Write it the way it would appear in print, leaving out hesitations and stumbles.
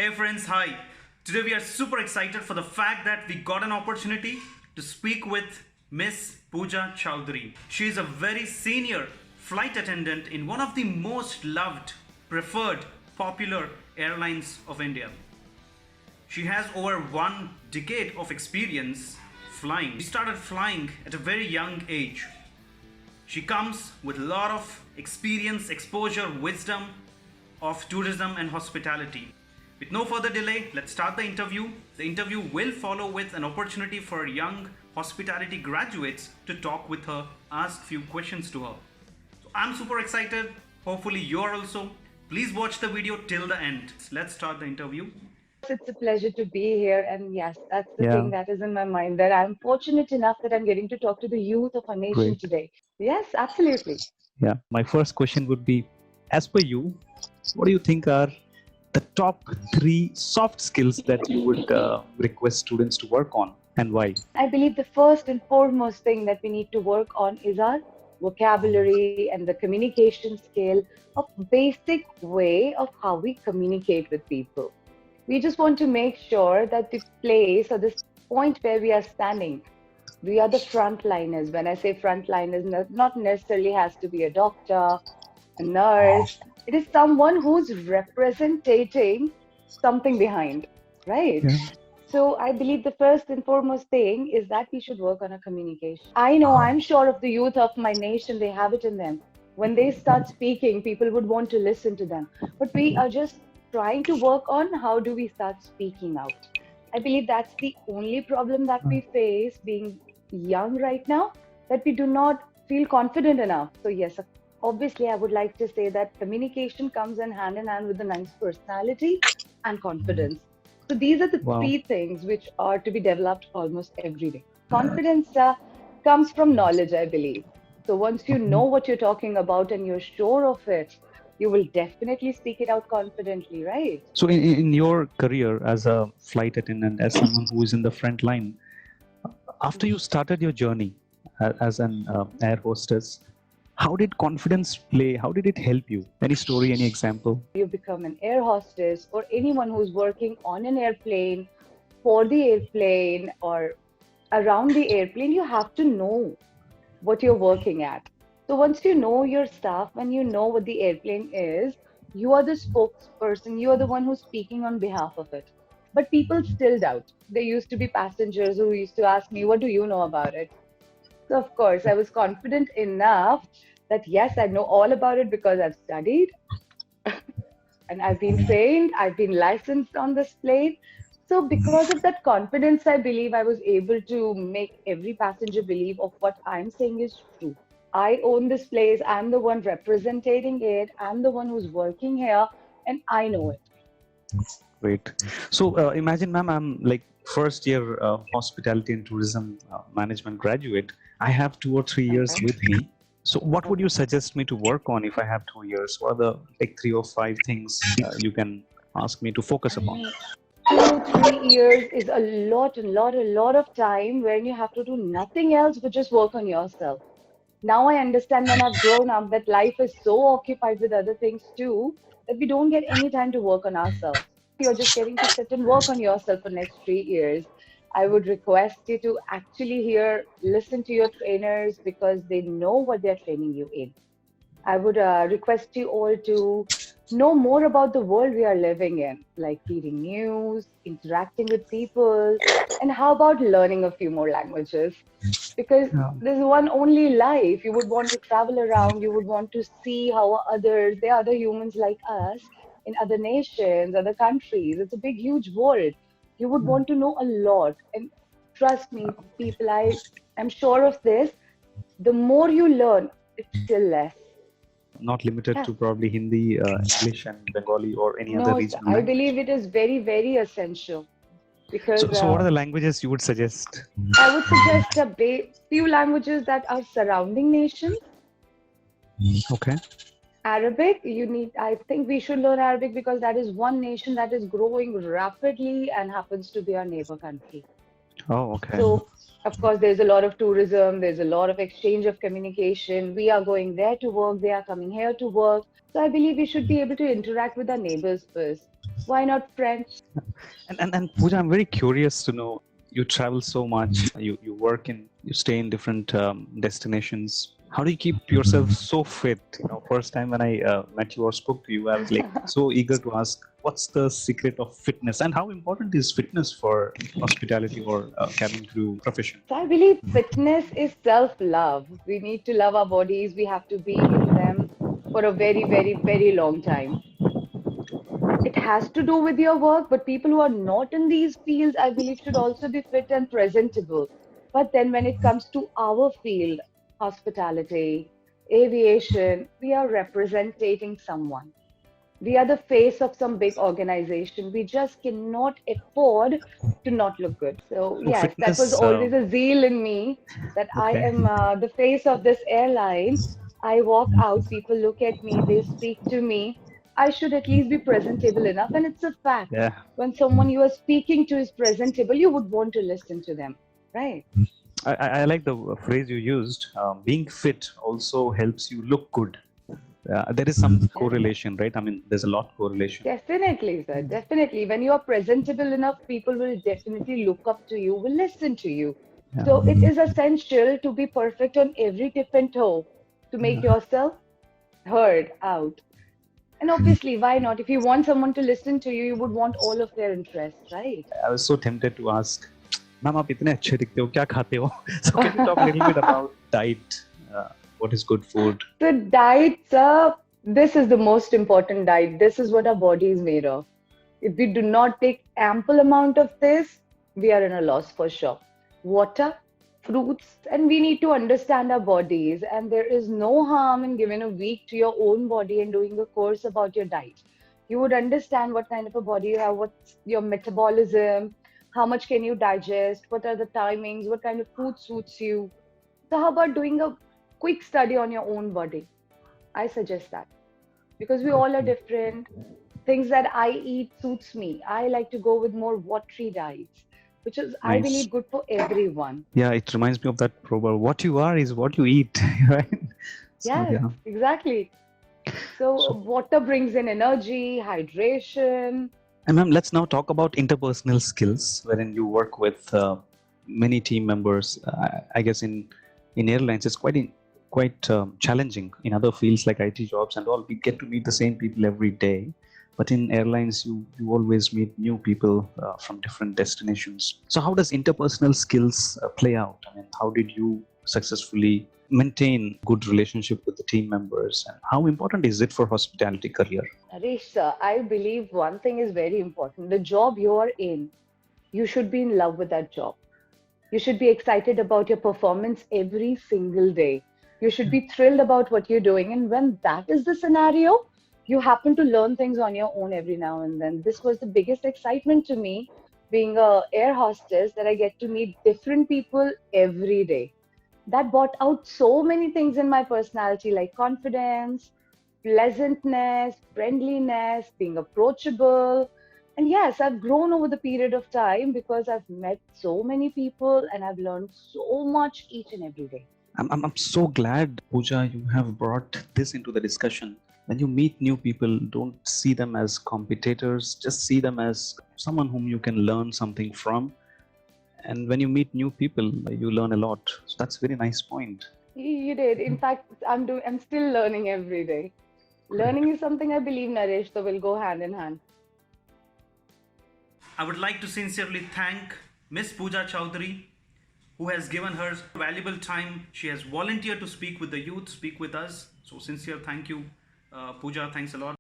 Hey friends, hi. Today we are super excited for the fact that we got an opportunity to speak with Miss Pooja Chaudhary. She is a very senior flight attendant in one of the most loved, preferred, popular airlines of India. She has over 1 decade of experience flying. She started flying at a very young age. She comes with a lot of experience, exposure, wisdom of tourism and hospitality. With no further delay, let's start the interview. The interview will follow with an opportunity for young hospitality graduates to talk with her, ask few questions to her. So I'm super excited. Hopefully you are also. Please watch the video till the end. Let's start the interview. It's a pleasure to be here. And yes, that's the Yeah, thing that is in my mind, that I'm fortunate enough that I'm getting to talk to the youth of our nation great. today. Yes, absolutely. Yeah, my first question would be, as per you, what do you think are the top three soft skills that you would request students to work on, and why? I believe the first and foremost thing that we need to work on is our vocabulary and the communication skill of basic way of how we communicate with people. We just want to make sure that the place or this point where we are standing, we are the frontliners. When I say frontliners, not necessarily has to be a doctor, a nurse. It is someone who's representing something behind, right? Yeah. So I believe the first and foremost thing is that we should work on our communication. I know, I'm sure of the youth of my nation, they have it in them. When they start speaking, people would want to listen to them. But we are just trying to work on how do we start speaking out. I believe that's the only problem that we face being young right now, that we do not feel confident enough. So yes, obviously I would like to say that communication comes in hand with a nice personality and confidence. So these are the Wow. three things which are to be developed almost every day. Confidence comes from knowledge, I believe. So once you know Mhm. what you're talking about and you're sure of it, you will definitely speak it out confidently, right? So, in your career as a flight attendant, as someone who is in the front line, after you started your journey as an air hostess, how did confidence play? How did it help you? Any story, any example? You become an air hostess or anyone who's working on an airplane, for the airplane, or around the airplane, you have to know what you're working at. So once you know your stuff and you know what the airplane is, you are the spokesperson, you are the one who's speaking on behalf of it. But people still doubt. There used to be passengers who used to ask me, what do you know about it? So of course, I was confident enough that yes, I know all about it because I've studied and I've been trained, I've been licensed on this plane. So because of that confidence, I believe I was able to make every passenger believe of what I'm saying is true. I own this place, I'm the one representing it, I'm the one who's working here, and I know it. Great. So imagine, ma'am, I'm like first year hospitality and tourism management graduate. I have 2 or 3 years Okay. with me. So what would you Okay. suggest me to work on if I have 2 years? What are the like 3 or 5 things you can ask me to focus I upon? mean, 2, 3 years is a lot of time when you have to do nothing else but just work on yourself. Now I understand when I've grown up that life is so occupied with other things too that we don't get any time to work on ourselves. You're just getting to sit and work on yourself for next 3 years. I would request you to actually listen to your trainers because they know what they're training you in. I would request you all to know more about the world we are living in, like reading news, interacting with people, and how about learning a few more languages? Because Yeah. there's one only life. You would want to travel around, you would want to see how others, there are other humans like us in other nations, other countries. It's a big, huge world. You would want to know a lot. And trust me, people, I'm sure of this. The more you learn, it's still less. Not limited Yeah. to probably Hindi, English, and Bengali or any other No, sir. regional I language. believe it is very, very essential because So what are the languages you would suggest? I would suggest a few languages that are surrounding nations. Okay. Arabic, I think we should learn Arabic because that is one nation that is growing rapidly and happens to be our neighbor country. Oh, okay. So, of course, there's a lot of tourism, there's a lot of exchange of communication. We are going there to work, they are coming here to work. So, I believe we should be able to interact with our neighbors first. Why not French? And Pooja, I'm very curious to know. You travel so much. You work in. You stay in different destinations. How do you keep yourself so fit? First time when I met you or spoke to you, I was like so eager to ask, what's the secret of fitness, and how important is fitness for hospitality or cabin crew profession? So I believe fitness is self-love. We need to love our bodies. We have to be in them for a very, very, very long time. It has to do with your work, but people who are not in these fields, I believe, should also be fit and presentable. But then when it comes to our field, hospitality, aviation, we are representing someone. We are the face of some big organization. We just cannot afford to not look good. So, So yes, that was fitness. always a zeal in me that I Okay. am the face of this airline. I walk out, people look at me, they speak to me. I should at least be presentable enough. And it's a fact. Yeah. When someone you are speaking to is presentable, you would want to listen to them, right? I like the phrase you used. Being fit also helps you look good. There is some Yeah. correlation, right? I mean, there's a lot correlation. Definitely, sir. Definitely. When you are presentable enough, people will definitely look up to you, will listen to you. Yeah. So it is essential to be perfect on every tip and toe to make yourself heard out. And obviously, why not? If you want someone to listen to you, you would want all of their interests, right? I was so tempted to ask, "Ma'am, आप इतने अच्छे दिखते हो, क्या खाते हो?" So can you talk a little bit about diet? What is good food? The diet, sir, this is the most important diet. This is what our body is made of. If we do not take ample amount of this, we are in a loss for sure. Water, fruits, and we need to understand our bodies. And there is no harm in giving a week to your own body and doing a course about your diet. You would understand what kind of a body you have, what's your metabolism, how much can you digest, what are the timings, what kind of food suits you. So, how about doing a quick study on your own body? I suggest that because we all are different. Things that I eat suits me. I like to go with more watery diets, which is, I Nice. believe, good for everyone. Yeah, it reminds me of that proverb: "What you are is what you eat." Right? So, Yes, yeah. exactly. So So, water brings in energy, hydration. and ma'am, let's now talk about interpersonal skills, wherein you work with many team members. I guess in airlines, it's quite challenging. In other fields like IT jobs and all, we get to meet the same people every day. But in airlines, you always meet new people from different destinations. So how does interpersonal skills play out? I mean, how did you successfully maintain good relationship with the team members, and how important is it for hospitality career? Naresh, sir, I believe one thing is very important. The job you are in, you should be in love with that job. You should be excited about your performance every single day. You should be thrilled about what you're doing. And when that is the scenario, you happen to learn things on your own every now and then. This was the biggest excitement to me being a air hostess that I get to meet different people every day. That brought out so many things in my personality like confidence, pleasantness, friendliness, being approachable. And yes, I've grown over the period of time because I've met so many people and I've learned so much each and every day. I'm so glad, Pooja, you have brought this into the discussion. When you meet new people, don't see them as competitors, just see them as someone whom you can learn something from. And when you meet new people, you learn a lot. So that's a very nice point. You did. In fact, I'm still learning every day. Learning is something I believe, Naresh, so will go hand in hand. I would like to sincerely thank Miss Pooja Chaudhary, who has given her valuable time. She has volunteered to speak with the youth, speak with us. So sincere thank you, Pooja. Thanks a lot.